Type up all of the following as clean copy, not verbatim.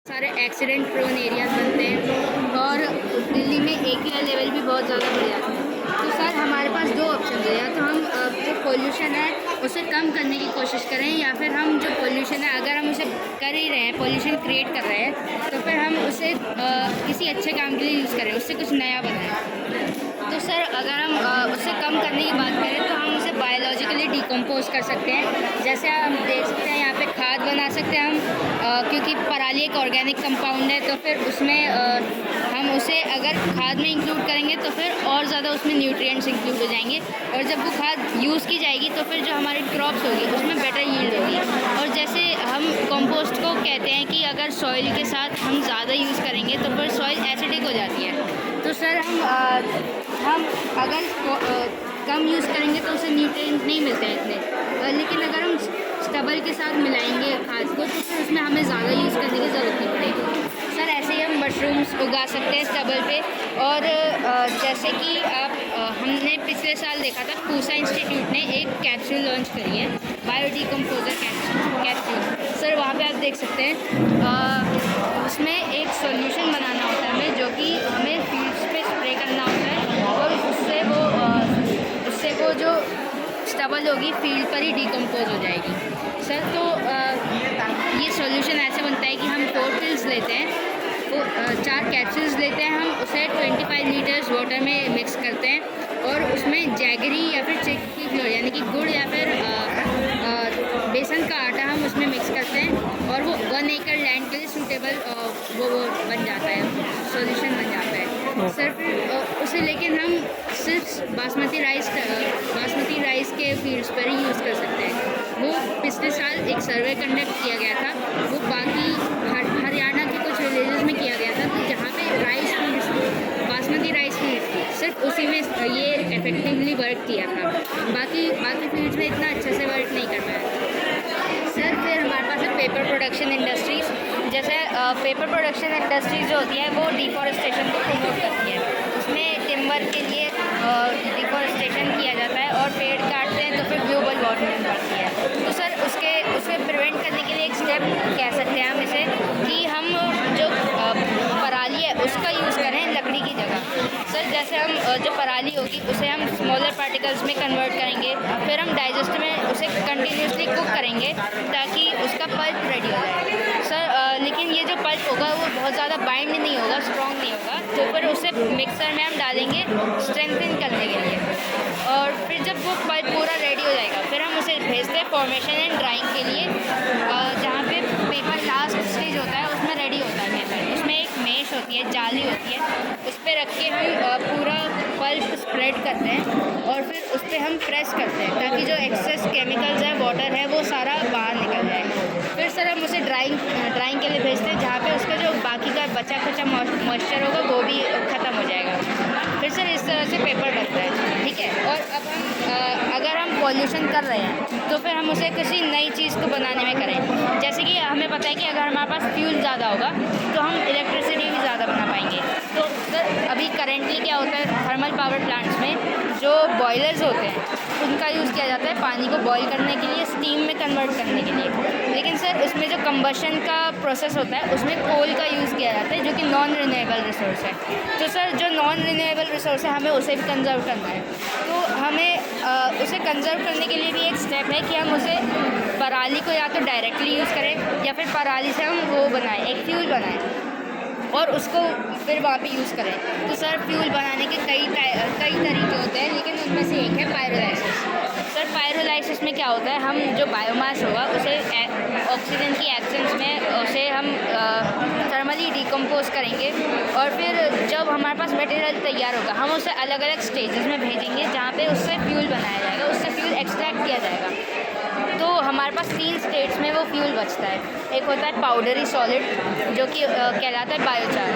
सारे accident prone areas बनते हैं और दिल्ली में AQI लेवल भी बहुत ज़्यादा बढ़ जाता है। तो सर हमारे पास दो ऑप्शन है, या तो हम जो पोल्यूशन है उसे कम करने की कोशिश करें, या फिर हम जो पोल्यूशन है अगर हम उसे कर ही रहे हैं, पोल्यूशन क्रिएट कर रहे हैं, तो फिर हम उसे किसी अच्छे काम के लिए यूज़ करें, उससे कुछ नया बनाएं। तो सर अगर हम उसे कम करने की बात करें तो हम उसे बायोलॉजिकली डिकम्पोज कर सकते हैं। जैसे हम देख सकते हैं यहाँ पे खाद बना सकते हैं हम, क्योंकि पराली एक ऑर्गेनिक कंपाउंड है, तो फिर उसमें हम उसे अगर खाद में इंक्लूड करेंगे तो फिर और ज़्यादा उसमें न्यूट्रिएंट्स इंक्लूड हो जाएंगे, और जब वो खाद यूज़ की जाएगी तो फिर जो हमारी क्रॉप्स होगी उसमें बेटर यील्ड होगी। और जैसे हम कंपोस्ट को कहते हैं कि अगर सॉइल के साथ हम ज़्यादा यूज़ करेंगे तो फिर सॉइल एसिडिक हो जाती है। तो सर हम अगर कम यूज़ करेंगे तो उसे न्यूट्रिएंट नहीं मिलते हैं इतने, लेकिन अगर हम स्टबल के साथ मिलाएंगे खाद को तो फिर उसमें हमें ज़्यादा यूज़ करने की ज़रूरत नहीं पड़ेगी। सर ऐसे ही हम मशरूम्स उगा सकते हैं स्टबल पे। और जैसे कि हमने पिछले साल देखा था पूसा इंस्टीट्यूट ने एक कैप्सूल लॉन्च करी है, बायोडिकम्पोजर कैप्सूल। सर वहाँ पे आप देख सकते हैं उसमें एक सॉल्यूशन बनाना होता है हमें, जो कि हमें फील्ड्स पे स्प्रे करना होता है, और उससे वो जो स्टबल होगी फील्ड पर ही डिकम्पोज हो जाएगी। सर तो ये सॉल्यूशन ऐसे बनता है कि हम 4 पिल्स लेते हैं, वो 4 कैप्सूल्स लेते हैं, हम उसे 25 लीटर्स वाटर में मिक्स करते हैं, और उसमें जैगरी या फिर चिक्की फ्लोर यानी कि गुड़ या फिर बेसन का आटा हम उसमें मिक्स करते हैं, और वो 1 एकड़ लैंड के लिए सूटेबल वो बन जाता है, सॉल्यूशन बन जाता है। सर फिर उसे लेकिन हम सिर्फ बासमती राइस के फील्ड्स पर ही यूज़ कर सकते हैं। वो पिछले साल एक सर्वे कंडक्ट किया गया था, वो बाकी हरियाणा के कुछ विलेजेस में किया गया था, तो जहाँ पे rice fields basmati rice fields थी, सिर्फ उसी में ये इफेक्टिवली वर्क किया था, बाकी फील्ड्स में इतना अच्छे से वर्क नहीं कर पाया। सर फिर हमारे पास है पेपर प्रोडक्शन इंडस्ट्रीज़। जैसे पेपर प्रोडक्शन इंडस्ट्रीज जो होती है वो डिफॉरेस्टेशन को प्रमोट करती है, उसमें टिम्बर के लिए डिफॉरेस्टेशन किया जाता है और पेड़ काटते हैं तो फिर ग्लोबल वार्मिंग बढ़ती है। तो सर उसे प्रिवेंट करने के लिए एक स्टेप कह सकते हैं हम इसे, कि हम जो पराली है उसका यूज़ करें लकड़ी की जगह। सर जैसे हम जो पराली होगी उसे हम स्मॉलर पार्टिकल्स में कन्वर्ट करेंगे, फिर हम डाइजेस्ट में उसे कंटिन्यूसली कुक करेंगे ताकि उसका पल्प रेडी हो जाए। सर लेकिन ये जो पल्प होगा वो बहुत ज़्यादा बाइंड नहीं होगा, स्ट्रॉन्ग नहीं होगा, तो फिर उसे मिक्सर में हम डालेंगे स्ट्रेंथन करने के लिए, और फिर जब वो पल्प पूरा रेडी हो जाएगा फिर हम उसे भेजते हैं फॉर्मेशन एंड ड्राइंग के लिए, जहाँ पे पेपर लास्ट स्टेज होता है उसमें रेडी होता है पेपर। उसमें एक मेश होती है, जाली होती है, उस पर रख के हम पूरा पल्प स्प्रेड करते हैं और फिर उस पर हम प्रेस करते हैं ताकि जो एक्सेस केमिकल्स है, वाटर है, वो सारा बाहर निकल जाए। फिर सर हम उसे ड्राइंग के लिए भेजते हैं, जहाँ पे उसका जो बाकी का बचा खुचा मॉइस्चर होगा वो भी ख़त्म हो जाएगा। फिर सर इस तरह से पेपर बनता है, ठीक है। और अब हम अगर हम पॉल्यूशन कर रहे हैं तो फिर हम उसे किसी नई चीज़ को बनाने में करें। जैसे कि हमें पता है कि अगर हमारे पास फ्यूल ज़्यादा होगा तो हम इलेक्ट्रिसिटी भी ज़्यादा बना पाएंगे। तो सर अभी करेंटली क्या होता है, थर्मल पावर प्लांट्स में जो बॉयलर्स होते हैं उनका यूज़ किया जाता है पानी को बॉयल करने के लिए, स्टीम में कन्वर्ट करने के लिए। लेकिन सर उसमें जो कंबशन का प्रोसेस होता है उसमें कोल का यूज़ किया जाता है, जो कि नॉन रिन्यूएबल रिसोर्स है। तो सर जो नॉन रिन्यूएबल रिसोर्स है हमें उसे भी कंजर्व करना है। तो हमें उसे कंजर्व करने के लिए भी एक स्टेप है कि हम उसे पराली को या तो डायरेक्टली यूज़ करें या फिर पराली से हम वो बनाएं, एक फ्यूल बनाएं और उसको फिर वहाँ पे यूज़ करें। तो सर फ्यूल बनाने के कई तरीके होते हैं, लेकिन उनमें से एक है पायरोलाइसिस। सर पायरोलाइसिस में क्या होता है, हम जो बायोमास होगा उसे ऑक्सीजन की एब्सेंस में उसे हम थर्मली डिकम्पोज करेंगे, और फिर जब हमारे पास मटेरियल तैयार होगा हम उसे अलग अलग स्टेजेस में भेजेंगे जहाँ पे उससे फ्यूल बनाया जाएगा, उससे फ्यूल एक्सट्रैक्ट किया जाएगा। तो हमारे पास 3 स्टेट्स में वो फ्यूल बचता है। एक होता है पाउडरी सॉलिड जो कि कहलाता है बायोचार,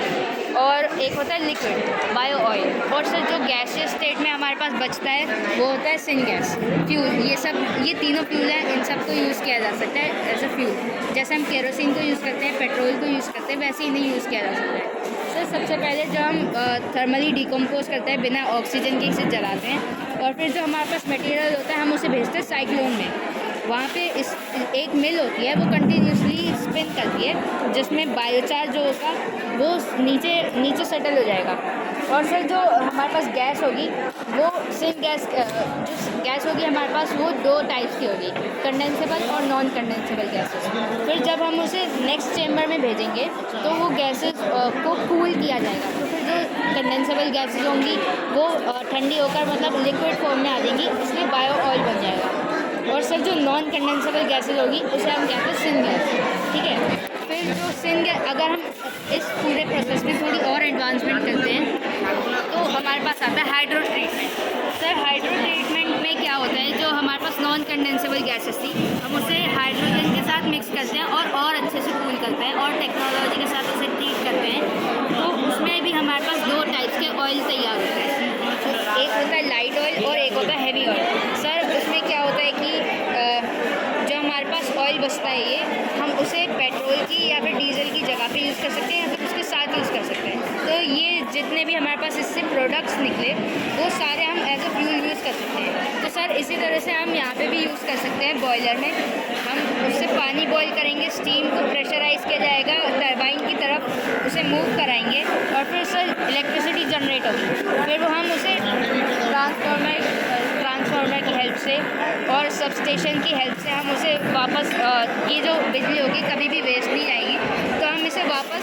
और एक होता है लिक्विड बायो ऑयल, और सर जो गैसियस स्टेट में हमारे पास बचता है वो होता है सिनगैस फ्यूल। ये तीनों फ्यूल हैं, इन सब को यूज़ किया जा सकता है एज अ फ्यूल। जैसे हम केरोसिन को यूज़ करते हैं, पेट्रोल को यूज़ करते हैं, वैसे इन्हें यूज़ किया जा सकता है। सर सबसे पहले जो हम थर्मली डिकम्पोज करते हैं बिना ऑक्सीजन के इसे जलाते हैं, और फिर जो हमारे पास मटेरियल होता है हम उसे भेजते हैं साइक्लोन में। वहाँ पे एक मिल होती है, वो कंटिन्यूसली स्पिन करती है, जिसमें बायोचार जो होगा वो नीचे सेटल हो जाएगा। और सर जो हमारे पास गैस होगी वो सिंक गैस, जो गैस होगी हमारे पास वो 2 टाइप्स की होगी, कंडेंसेबल और नॉन कंडेंसेबल गैसेस। फिर जब हम उसे नेक्स्ट चेम्बर में भेजेंगे तो वो गैसेस को कूल किया जाएगा, तो फिर जो कंडेंसेबल गैसेस होंगी वो ठंडी होकर मतलब लिक्विड फॉर्म में आ जाएंगी, इसलिए बायो ऑयल बन जाएगा। और सर जो नॉन कंडेंसेबल गैसेस होगी उसे हम कहते हैं सिन गैस, ठीक है। फिर जो सिन गैस, अगर हम इस पूरे प्रोसेस में थोड़ी और एडवांसमेंट करते हैं तो हमारे पास आता है hydro treatment. Sir hydro treatment में क्या होता है, जो हमारे पास नॉन कंडेंसेबल गैसेस थी हम उसे हाइड्रोजन के साथ मिक्स करते हैं और अच्छे से कूल करते हैं और टेक्नोलॉजी के साथ उसे ट्रीट करते हैं, तो उसमें भी हमारे पास 2 टाइप्स के ऑयल तैयार होते हैं। एक होता है लाइट ऑयल और एक होता है हैवी ऑयल। सर उसमें क्या होता है कि जो हमारे पास ऑयल बचता है ये हम उसे पेट्रोल की या फिर डीजल की जगह पे यूज़ कर सकते हैं या फिर उसके साथ यूज़ कर सकते हैं। तो ये जितने भी हमारे पास इससे प्रोडक्ट्स निकले वो सारे हम एज अ फ्यूल यूज़ कर सकते हैं। तो सर इसी तरह से हम यहाँ पे भी यूज़ कर सकते हैं। बॉयलर में हम उससे पानी बॉयल करेंगे, स्टीम को प्रेशराइज किया जाएगा, टरबाइन की तरफ उसे मूव कराएंगे और फिर सर इलेक्ट्रिसिटी जनरेट होगी। फिर वो हम उसे ट्रांसफार्मर की हेल्प से और सबस्टेशन की हेल्प से हम उसे वापस ये जो बिजली होगी कभी भी वेस्ट नहीं जाएगी, तो हम इसे वापस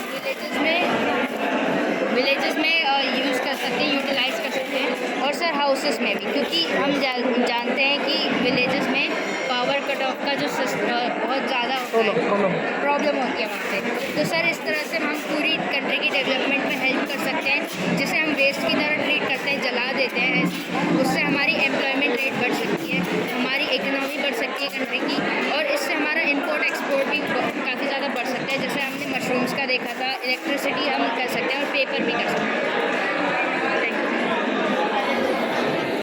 विलेजेस में यूज़ कर सकते हैं, यूटिलाइज़ कर सकते हैं। और सर हाउसेस में भी, क्योंकि हम जानते हैं कि विलेजेस में पावर कट ऑफ का जो बहुत ज़्यादा प्रॉब्लम होती है वहाँ पे। तो सर इस तरह से हम पूरी कंट्री की डेवलपमेंट में हेल्प कर सकते हैं, जिसे हम वेस्ट की तरह ट्रीट करते हैं, जला देते हैं, उससे हमारी एम्प्लॉयमेंट रेट बढ़ सकती है, हमारी इकोनॉमी बढ़ सकती है कंट्री की, और इससे हमारा इंपोर्ट एक्सपोर्ट भी काफ़ी ज़्यादा बढ़ सकता है। जैसे हमने मशरूम्स का देखा था, इलेक्ट्रिसिटी हम कर सकते हैं और पेपर भी कर सकते हैं।